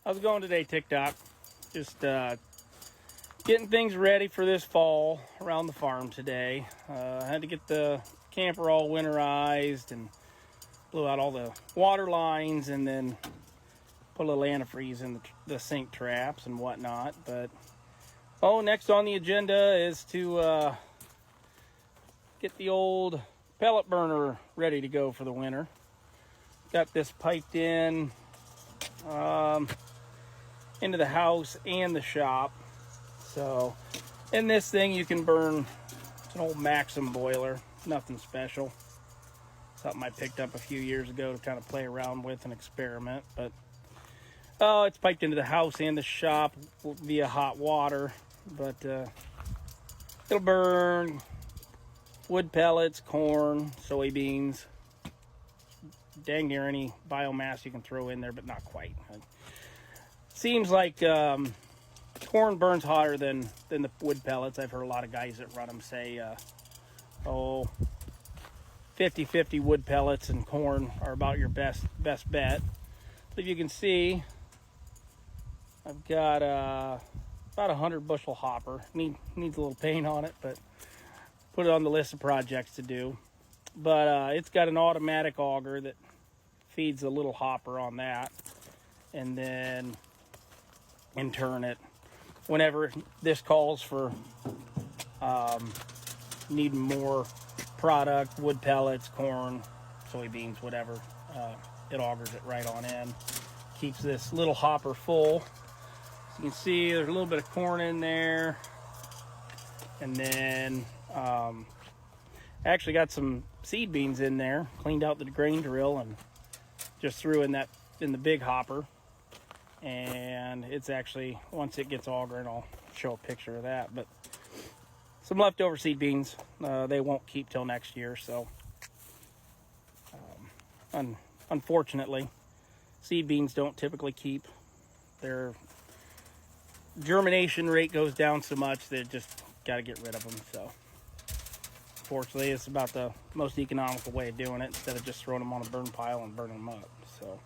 How's it going today, TikTok? Just getting things ready for this fall around the farm today. I had to get the camper all winterized and blew out all the water lines and then put a little antifreeze in the sink traps and whatnot. But next on the agenda is to get the old pellet burner ready to go for the winter. Got this piped in into the house and the shop. So in this thing you can burn, it's an old Maxim boiler, nothing special. Something I picked up a few years ago to kind of play around with and experiment. But it's piped into the house and the shop via hot water. But it'll burn wood pellets, corn, soybeans, dang near any biomass you can throw in there, but not quite. It seems like corn burns hotter than the wood pellets. I've heard a lot of guys that run them say 50-50 wood pellets and corn are about your best bet. But if you can see, I've got about 100 bushel hopper. Needs a little paint on it, but put it on the list of projects to do. But it's got an automatic auger that feeds a little hopper on that, and then in turn it, whenever this calls for needing more product, wood pellets, corn, soybeans, whatever, it augers it right on in. Keeps this little hopper full. As you can see, there's a little bit of corn in there, and then actually got some seed beans in there. Cleaned out the grain drill and just threw in the big hopper. And it's actually, once it gets augering, I'll show a picture of that. But some leftover seed beans, they won't keep till next year. So unfortunately, seed beans don't typically keep. Their germination rate goes down so much that just got to get rid of them. So fortunately, it's about the most economical way of doing it, instead of just throwing them on a burn pile and burning them up. So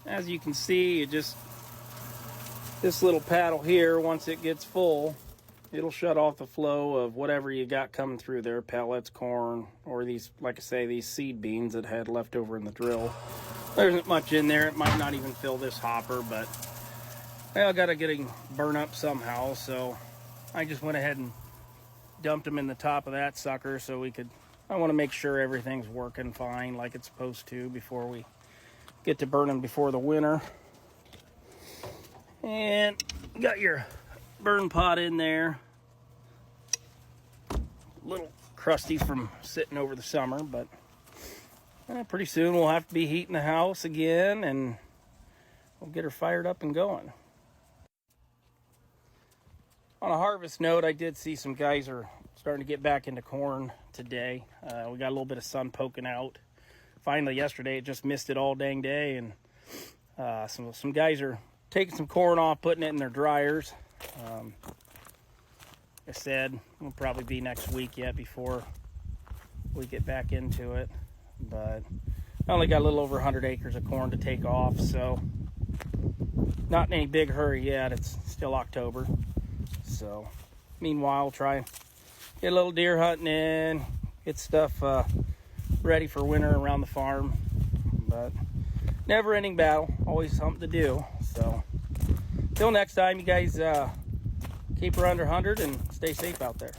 as you can see, this little paddle here, once it gets full, it'll shut off the flow of whatever you got coming through there, pellets, corn, or these, like I say, these seed beans that had left over in the drill. There isn't much in there. It might not even fill this hopper, but I got to get it burn up somehow. So I just went ahead and dumped them in the top of that sucker so I want to make sure everything's working fine like it's supposed to before we get to burning before the winter. And got your burn pot in there. A little crusty from sitting over the summer, but pretty soon we'll have to be heating the house again, and we'll get her fired up and going. On a harvest note, I did see some guys are starting to get back into corn today. We got a little bit of sun poking out. Finally, yesterday, it just missed it all dang day, and some guys are taking some corn off, putting it in their dryers. Like I said, it'll probably be next week yet before we get back into it. But I only got a little over 100 acres of corn to take off, so not in any big hurry yet. It's still October. So meanwhile, I'll try and get a little deer hunting in, get stuff ready for winter around the farm. But never ending battle, always something to do. So till next time, you guys keep her under 100 and stay safe out there.